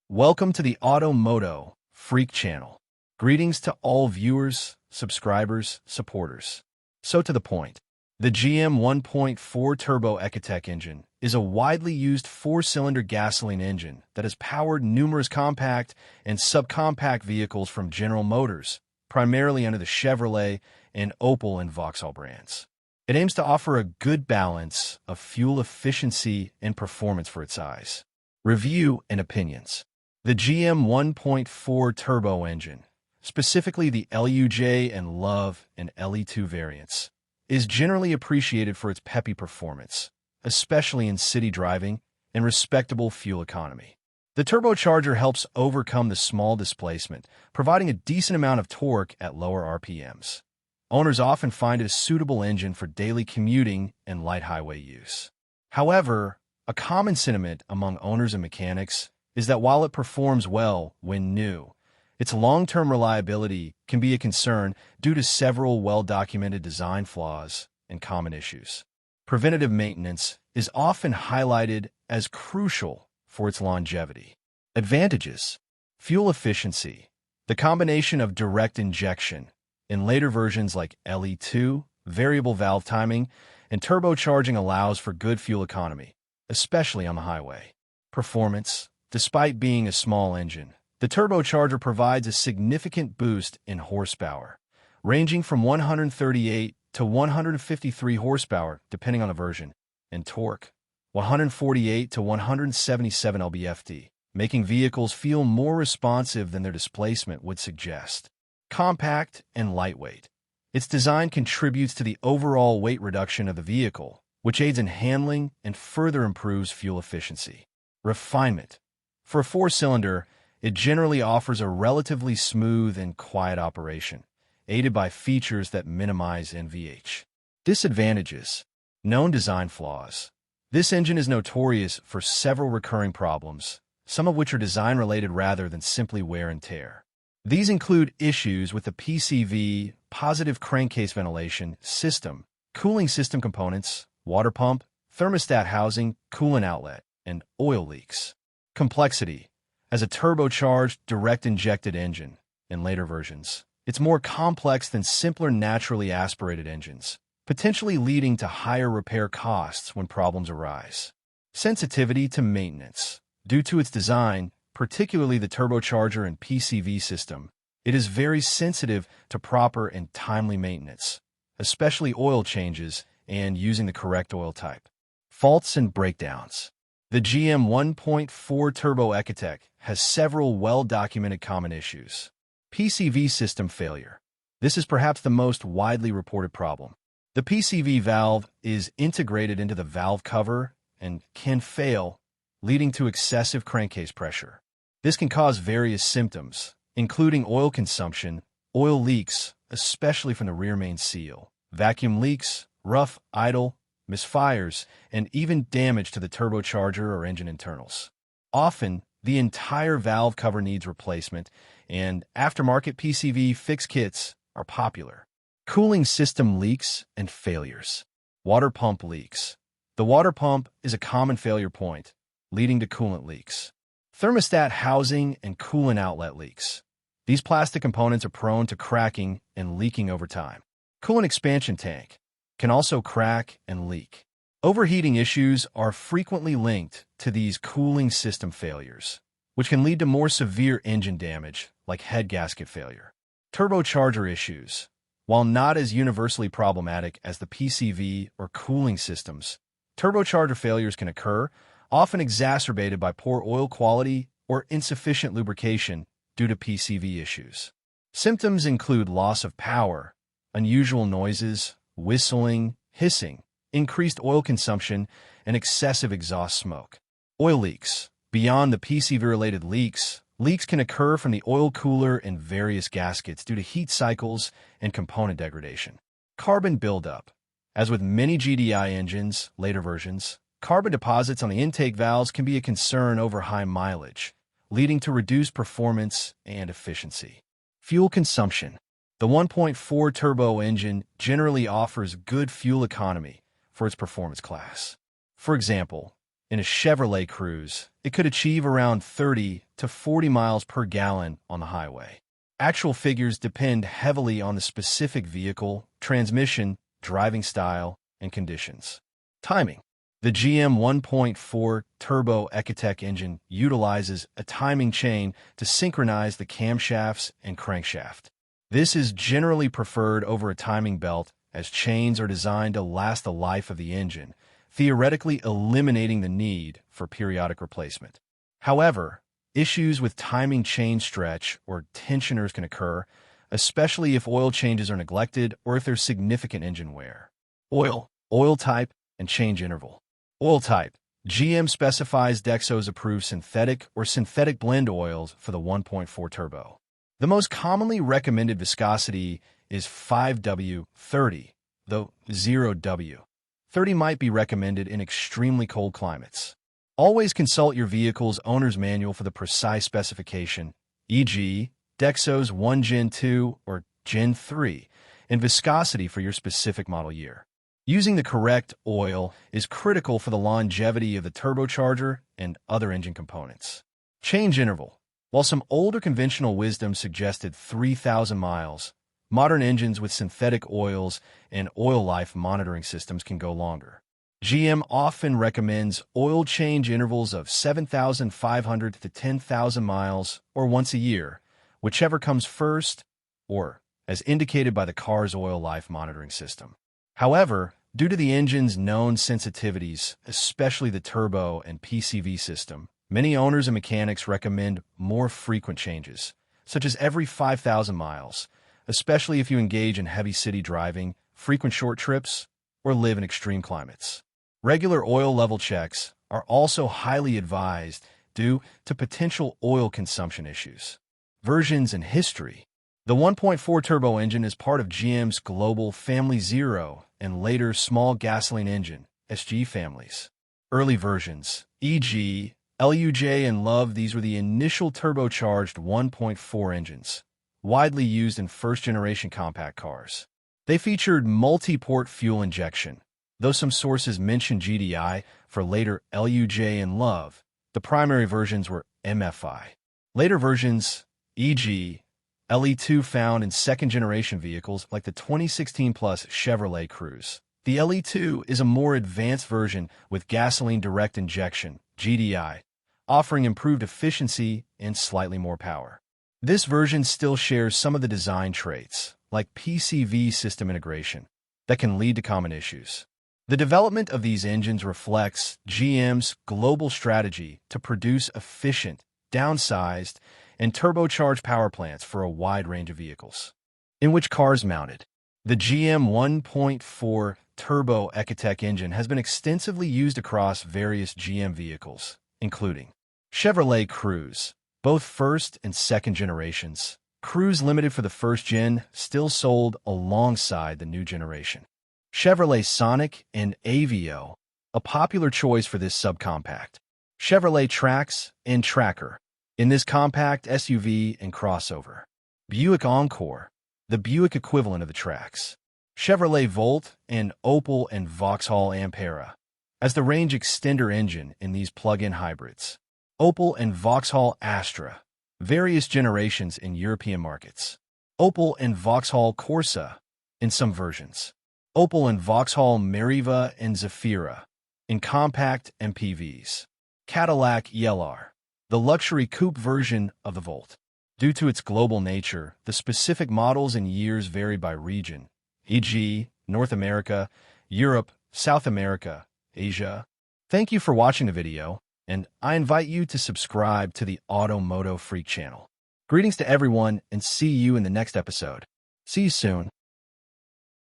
Welcome to the MOTO Freak Channel. Greetings to all viewers, subscribers, supporters. So to the point. The GM 1.4 turbo Ecotec engine is a widely used four-cylinder gasoline engine that has powered numerous compact and subcompact vehicles from General Motors, primarily under the Chevrolet and Opel and Vauxhall brands. It aims to offer a good balance of fuel efficiency and performance for its size. Review and opinions. The GM 1.4 turbo engine, specifically the LUJ and LOVE and LE2 variants, is generally appreciated for its peppy performance, especially in city driving and respectable fuel economy. The turbocharger helps overcome the small displacement, providing a decent amount of torque at lower RPMs. Owners often find it a suitable engine for daily commuting and light highway use. However, a common sentiment among owners and mechanics is that while it performs well when new, its long-term reliability can be a concern due to several well-documented design flaws and common issues. Preventative maintenance is often highlighted as crucial for its longevity. Advantages: fuel efficiency. The combination of direct injection in later versions like LE2, variable valve timing, and turbocharging allows for good fuel economy, especially on the highway. Performance. Despite being a small engine, the turbocharger provides a significant boost in horsepower, ranging from 138 to 153 horsepower depending on the version, and torque, 148 to 177 lb-ft, making vehicles feel more responsive than their displacement would suggest. Compact and lightweight. Its design contributes to the overall weight reduction of the vehicle, which aids in handling and further improves fuel efficiency. Refinement. For a four-cylinder, it generally offers a relatively smooth and quiet operation, aided by features that minimize NVH. Disadvantages. Known design flaws. This engine is notorious for several recurring problems, some of which are design-related rather than simply wear and tear. These include issues with the PCV, positive crankcase ventilation system, cooling system components, water pump, thermostat housing, coolant outlet, and oil leaks. Complexity. As a turbocharged, direct-injected engine in later versions, it's more complex than simpler naturally aspirated engines, potentially leading to higher repair costs when problems arise. Sensitivity to maintenance. Due to its design, particularly the turbocharger and PCV system, it is very sensitive to proper and timely maintenance, especially oil changes and using the correct oil type. Faults and breakdowns. The GM 1.4 turbo Ecotec has several well-documented common issues. PCV system failure. This is perhaps the most widely reported problem. The PCV valve is integrated into the valve cover and can fail, leading to excessive crankcase pressure. This can cause various symptoms, including oil consumption, oil leaks, especially from the rear main seal, vacuum leaks, rough, idle, misfires, and even damage to the turbocharger or engine internals. Often, the entire valve cover needs replacement, and aftermarket PCV fix kits are popular. Cooling system leaks and failures. Water pump leaks. The water pump is a common failure point, leading to coolant leaks. Thermostat housing and coolant outlet leaks. These plastic components are prone to cracking and leaking over time. Coolant expansion tank can also crack and leak. Overheating issues are frequently linked to these cooling system failures, which can lead to more severe engine damage, like head gasket failure. Turbocharger issues. While not as universally problematic as the PCV or cooling systems, turbocharger failures can occur, often exacerbated by poor oil quality or insufficient lubrication due to PCV issues. Symptoms include loss of power, unusual noises, whistling, hissing, increased oil consumption, and excessive exhaust smoke. Oil leaks. Beyond the PCV-related leaks, leaks can occur from the oil cooler and various gaskets due to heat cycles and component degradation. Carbon buildup. As with many GDI engines, later versions, carbon deposits on the intake valves can be a concern over high mileage, leading to reduced performance and efficiency. Fuel consumption. The 1.4 turbo engine generally offers good fuel economy for its performance class. For example, In a Chevrolet Cruze, it could achieve around 30 to 40 miles per gallon on the highway. Actual figures depend heavily on the specific vehicle, transmission, driving style, and conditions. Timing. The GM 1.4 turbo Ecotec engine utilizes a timing chain to synchronize the camshafts and crankshaft. This is generally preferred over a timing belt, as chains are designed to last the life of the engine, theoretically eliminating the need for periodic replacement. However, issues with timing chain stretch or tensioners can occur, especially if oil changes are neglected or if there's significant engine wear. Oil type, and change interval. Oil type. GM specifies Dexo's approved synthetic or synthetic blend oils for the 1.4 turbo. The most commonly recommended viscosity is 5W30, though 0W30 might be recommended in extremely cold climates. Always consult your vehicle's owner's manual for the precise specification, e.g., Dexo's 1 Gen 2 or Gen 3, and viscosity for your specific model year. Using the correct oil is critical for the longevity of the turbocharger and other engine components. Change interval. While some older conventional wisdom suggested 3,000 miles, modern engines with synthetic oils and oil life monitoring systems can go longer. GM often recommends oil change intervals of 7,500 to 10,000 miles or once a year, whichever comes first, or as indicated by the car's oil life monitoring system. However, due to the engine's known sensitivities, especially the turbo and PCV system, many owners and mechanics recommend more frequent changes, such as every 5,000 miles, especially if you engage in heavy city driving, frequent short trips, or live in extreme climates. Regular oil level checks are also highly advised due to potential oil consumption issues. Versions and history. The 1.4 turbo engine is part of GM's global Family Zero and later small gasoline engine, SG families. Early versions, e.g., LUJ and Love, these were the initial turbocharged 1.4 engines, widely used in first-generation compact cars. They featured multi-port fuel injection, though some sources mention GDI for later LUJ and Love. The primary versions were MFI. Later versions, e.g., LE2, found in second-generation vehicles like the 2016 Plus Chevrolet Cruze. The LE2 is a more advanced version with gasoline direct injection, GDI, offering improved efficiency and slightly more power. This version still shares some of the design traits, like PCV system integration, that can lead to common issues. The development of these engines reflects GM's global strategy to produce efficient, downsized, and turbocharged power plants for a wide range of vehicles. In which cars mounted? The GM 1.4 turbo Ecotec engine has been extensively used across various GM vehicles, including Chevrolet Cruze, both first and second generations. Cruze Limited for the first gen, still sold alongside the new generation. Chevrolet Sonic and Aveo, a popular choice for this subcompact. Chevrolet Trax and Tracker, in this compact SUV and crossover. Buick Encore, the Buick equivalent of the Trax. Chevrolet Volt and Opel and Vauxhall Ampera, as the range extender engine in these plug-in hybrids. Opel and Vauxhall Astra, various generations in European markets. Opel and Vauxhall Corsa, in some versions. Opel and Vauxhall Meriva and Zafira, in compact MPVs. Cadillac Yelar, the luxury coupe version of the Volt. Due to its global nature, the specific models and years vary by region, e.g., North America, Europe, South America, Asia. Thank you for watching the video, and I invite you to subscribe to the MOTO Freak channel. Greetings to everyone, and see you in the next episode. See you soon.